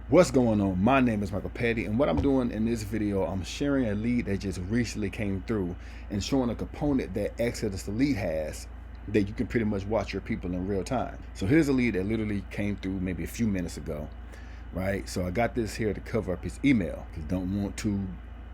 What's going on? My name is Michael Petty, and what I'm doing in this video, I'm sharing a lead that just recently came through and showing a component that Exitus Elite has that you can pretty much watch your people in real time. So here's a lead that literally came through maybe a few minutes ago, right? So I got this here to cover up his email because don't want to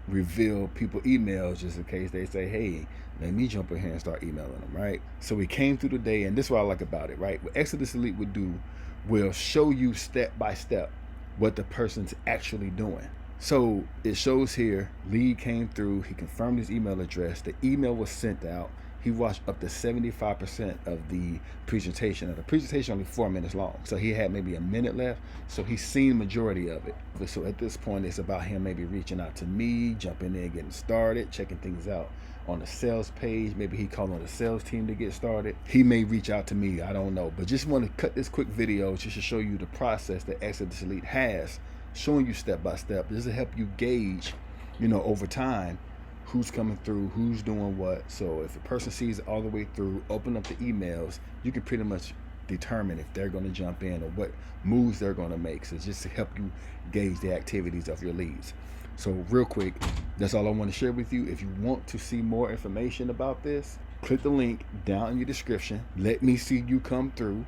reveal people emails just in case they say, hey, let me jump in here and start emailing them, right? So we came through today, and this is what I like about it, right? What Exitus Elite would do will show you step by step what the person's actually doing. So it shows here, lead came through, he confirmed his email address, the email was sent out, he watched up to 75% of the presentation. Now the presentation only 4 minutes long, so he had maybe a minute left, so he's seen majority of it. So at this point, it's about him maybe reaching out to me, jumping in, getting started, checking things out on the sales page. Maybe he called on the sales team to get started. He may reach out to me, I don't know. But just want to cut this quick video just to show you the process that Exitus Elite has, showing you step by step. This will help you gauge, over time, who's coming through, who's doing what. So if a person sees it all the way through, open up the emails, you can pretty much determine if they're going to jump in or what moves they're going to make. So just to help you gauge the activities of your leads. So real quick, that's all I want to share with you. If you want to see more information about this, click the link down in your description. Let me see you come through.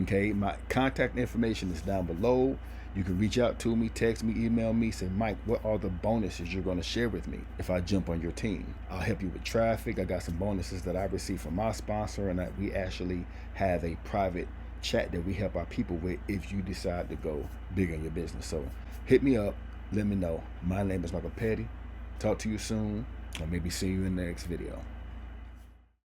Okay, my contact information is down below. You can reach out to me, text me, email me, say, Mike, what are the bonuses you're going to share with me if I jump on your team? I'll help you with traffic. I got some bonuses that I receive from my sponsor, and that we actually have a private chat that we help our people with if you decide to go big in your business. So hit me up. Let me know. My name is Michael Petty. Talk to you soon, or maybe see you in the next video.